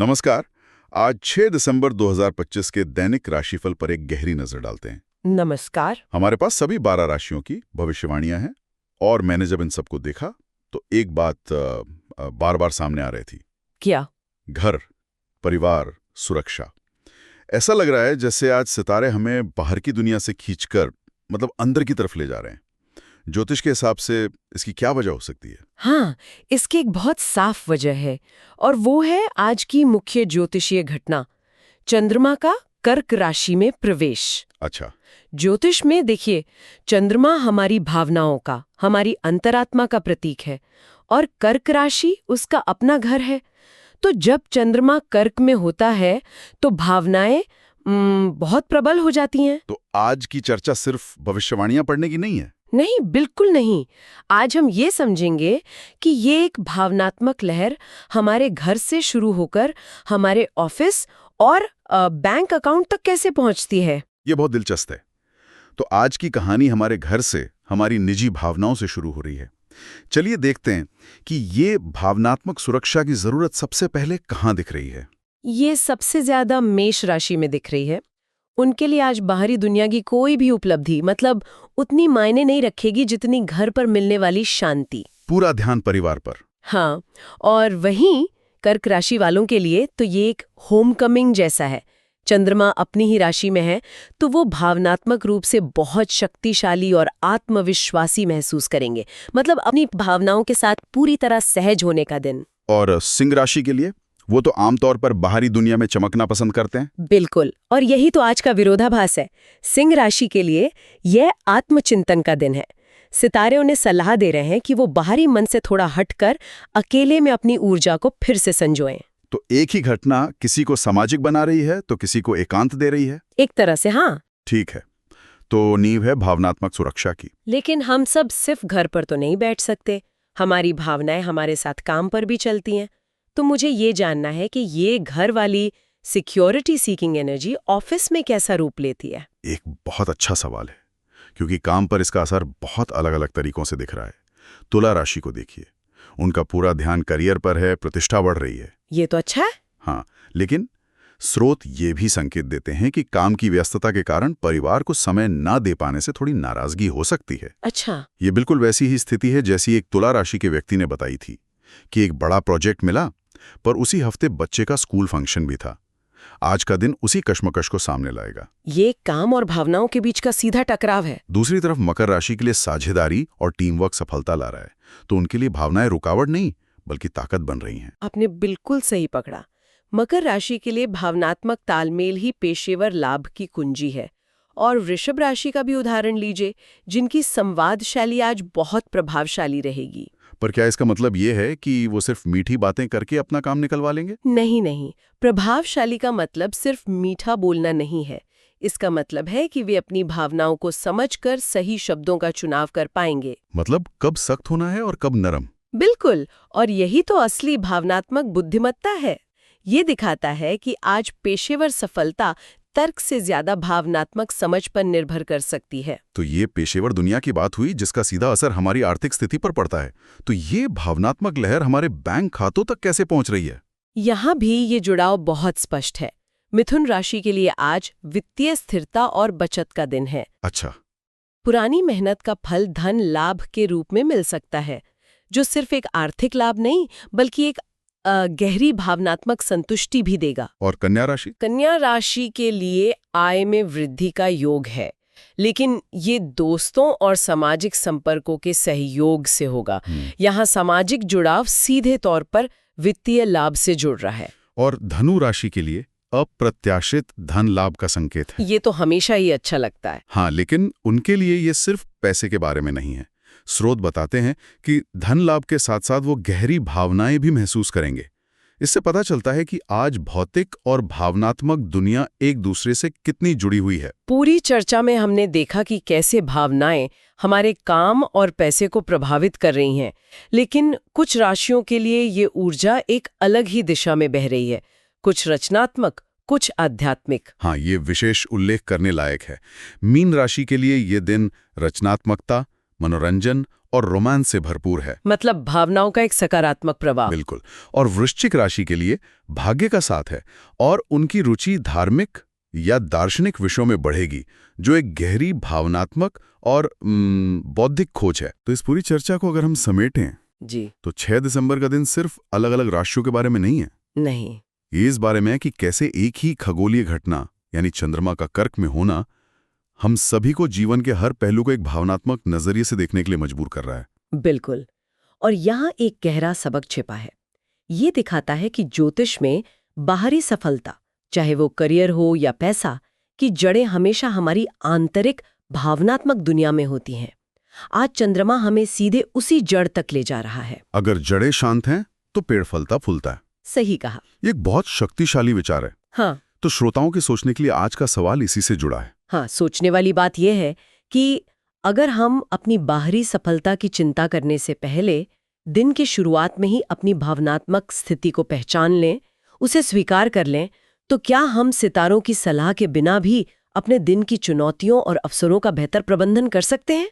नमस्कार। आज 6 दिसंबर 2025 के दैनिक राशिफल पर एक गहरी नजर डालते हैं। नमस्कार। हमारे पास सभी 12 राशियों की भविष्यवाणियां हैं और मैंने जब इन सबको देखा तो एक बात बार बार सामने आ रही थी। क्या? घर, परिवार, सुरक्षा। ऐसा लग रहा है जैसे आज सितारे हमें बाहर की दुनिया से खींचकर अंदर की तरफ ले जा रहे हैं। ज्योतिष के हिसाब से इसकी क्या वजह हो सकती है? हाँ, इसकी एक बहुत साफ वजह है और वो है आज की मुख्य ज्योतिषीय घटना, चंद्रमा का कर्क राशि में प्रवेश। अच्छा। ज्योतिष में देखिए, चंद्रमा हमारी भावनाओं का, हमारी अंतरात्मा का प्रतीक है और कर्क राशि उसका अपना घर है। तो जब चंद्रमा कर्क में होता है तो भावनाएं बहुत प्रबल हो जाती हैं। तो आज की चर्चा सिर्फ भविष्यवाणियां पढ़ने की नहीं है? नहीं, बिल्कुल नहीं। आज हम ये समझेंगे कि ये एक भावनात्मक लहर हमारे घर से शुरू होकर हमारे ऑफिस और बैंक अकाउंट तक कैसे पहुंचती है। ये बहुत दिलचस्प है। तो आज की कहानी हमारे घर से, हमारी निजी भावनाओं से शुरू हो रही है। चलिए देखते हैं कि ये भावनात्मक सुरक्षा की जरूरत सबसे पहले कहाँ दिख रही है। ये सबसे ज्यादा मेष राशि में दिख रही है। उनके लिए आज बाहरी दुनिया की कोई भी उपलब्धि उतनी मायने नहीं रखेगी जितनी घर पर मिलने वाली शांति। पूरा ध्यान परिवार पर। हाँ, और वहीं कर्क राशि वालों के लिए तो ये एक होमकमिंग जैसा है। चंद्रमा अपनी ही राशि में है तो वो भावनात्मक रूप से बहुत शक्तिशाली और आत्मविश्वासी महसूस करेंगे। अपनी भावनाओं के साथ पूरी तरह सहज होने का दिन। और सिंह राशि के लिए? वो तो आमतौर पर बाहरी दुनिया में चमकना पसंद करते हैं। बिल्कुल, और यही तो आज का विरोधाभास है। सिंह राशि के लिए यह आत्मचिंतन का दिन है। सितारे उन्हें सलाह दे रहे हैं कि वो बाहरी मन से थोड़ा हटकर अकेले में अपनी ऊर्जा को फिर से संजोएं। तो एक ही घटना किसी को सामाजिक बना रही है तो किसी को एकांत दे रही है। एक तरह से हाँ। ठीक है, तो नींव है भावनात्मक सुरक्षा की। लेकिन हम सब सिर्फ घर पर तो नहीं बैठ सकते। हमारी भावनाएं हमारे साथ काम पर भी चलती हैं। तो मुझे ये जानना है कि ये घर वाली सिक्योरिटी सीकिंग एनर्जी ऑफिस में कैसा रूप लेती है। एक बहुत अच्छा सवाल है, क्योंकि काम पर इसका असर बहुत अलग अलग तरीकों से दिख रहा है। तुला राशि को देखिए, उनका पूरा ध्यान करियर पर है, प्रतिष्ठा बढ़ रही है। ये तो अच्छा है। हाँ, लेकिन स्रोत ये भी संकेत देते हैं कि काम की व्यस्तता के कारण परिवार को समय ना दे पाने से थोड़ी नाराजगी हो सकती है। अच्छा। ये बिल्कुल वैसी ही स्थिति है जैसी एक तुला राशि के व्यक्ति ने बताई थी कि एक बड़ा प्रोजेक्ट मिला पर उसी हफ्ते बच्चे का स्कूल फंक्शन भी था। आज का दिन उसी कश्मकश को सामने लाएगा। ये काम और भावनाओं के बीच का सीधा टकराव है। दूसरी तरफ मकर राशि के लिए साझेदारी और टीम वर्क सफलता ला रहा है, तो उनके लिए भावनाएं रुकावट नहीं बल्कि ताकत बन रही हैं। आपने बिल्कुल सही पकड़ा। मकर राशि के लिए भावनात्मक तालमेल ही पेशेवर लाभ की कुंजी है। और वृषभ राशि का भी उदाहरण लीजिए, जिनकी संवाद शैली आज बहुत प्रभावशाली रहेगी। पर क्या इसका मतलब ये है कि वो सिर्फ मीठी बातें करके अपना काम निकलवा लेंगे? नहीं, प्रभावशाली का मतलब सिर्फ मीठा बोलना नहीं है। इसका मतलब है कि वे अपनी भावनाओं को समझकर सही शब्दों का चुनाव कर पाएंगे। कब सख्त होना है और कब नरम। बिल्कुल, और यही तो असली भावनात्मक बुद्धिमत्ता है। ये दिखाता है कि आज पेशेवर सफलता तर्क से ज्यादा भावनात्मक समझ पर निर्भर कर सकती है। तो ये पेशेवर दुनिया की बात हुई जिसका सीधा असर हमारी आर्थिक स्थिति पर पड़ता है। तो ये भावनात्मक लहर हमारे बैंक खातों तक कैसे पहुंच रही है? यहाँ भी ये जुड़ाव बहुत स्पष्ट है। मिथुन राशि के लिए आज वित्तीय स्थिरता और बचत का दिन है। अच्छा। पुरानी मेहनत का फल धन लाभ के रूप में मिल सकता है, जो सिर्फ एक आर्थिक लाभ नहीं बल्कि एक गहरी भावनात्मक संतुष्टि भी देगा। और कन्या राशि? कन्या राशि के लिए आय में वृद्धि का योग है, लेकिन ये दोस्तों और सामाजिक संपर्कों के सहयोग से होगा। यहाँ सामाजिक जुड़ाव सीधे तौर पर वित्तीय लाभ से जुड़ रहा है। और धनु राशि के लिए अप्रत्याशित धन लाभ का संकेत है। ये तो हमेशा ही अच्छा लगता है। हाँ, लेकिन उनके लिए ये सिर्फ पैसे के बारे में नहीं है। स्रोत बताते हैं कि धन लाभ के साथ साथ वो गहरी भावनाएं भी महसूस करेंगे। इससे पता चलता है कि आज भौतिक और भावनात्मक दुनिया एक दूसरे से कितनी जुड़ी हुई है। पूरी चर्चा में हमने देखा कि कैसे भावनाएं हमारे काम और पैसे को प्रभावित कर रही हैं, लेकिन कुछ राशियों के लिए ये ऊर्जा एक अलग ही दिशा में बह रही है, कुछ रचनात्मक, कुछ आध्यात्मिक। हाँ, ये विशेष उल्लेख करने लायक है। मीन राशि के लिए ये दिन रचनात्मकता, मनोरंजन और रोमांस से भरपूर है। मतलब भावनाओं का एक सकारात्मक प्रवाह। बिल्कुल। और वृश्चिक राशि के लिए भाग्य का साथ है और उनकी रुचि धार्मिक या दार्शनिक विषयों में बढ़ेगी, जो एक गहरी भावनात्मक और बौद्धिक खोज है। तो इस पूरी चर्चा को अगर हम समेटें जी, तो 6 दिसंबर का दिन सिर्फ अलग अलग राशियों के बारे में नहीं है। नहीं, ये इस बारे में है कि कैसे एक ही खगोलीय घटना यानी चंद्रमा का कर्क में होना हम सभी को जीवन के हर पहलू को एक भावनात्मक नजरिए से देखने के लिए मजबूर कर रहा है। बिल्कुल। और यहाँ एक गहरा सबक छिपा है। ये दिखाता है कि ज्योतिष में बाहरी सफलता, चाहे वो करियर हो या पैसा, की जड़ें हमेशा हमारी आंतरिक भावनात्मक दुनिया में होती हैं। आज चंद्रमा हमें सीधे उसी जड़ तक ले जा रहा है। अगर जड़ें शांत हैं तो पेड़ फलता फूलता है। सही कहा। ये एक बहुत शक्तिशाली विचार है। हाँ, तो श्रोताओं के सोचने के लिए आज का सवाल इसी से जुड़ा है। हाँ, सोचने वाली बात यह है कि अगर हम अपनी बाहरी सफलता की चिंता करने से पहले दिन की शुरुआत में ही अपनी भावनात्मक स्थिति को पहचान लें, उसे स्वीकार कर लें, तो क्या हम सितारों की सलाह के बिना भी अपने दिन की चुनौतियों और अवसरों का बेहतर प्रबंधन कर सकते हैं?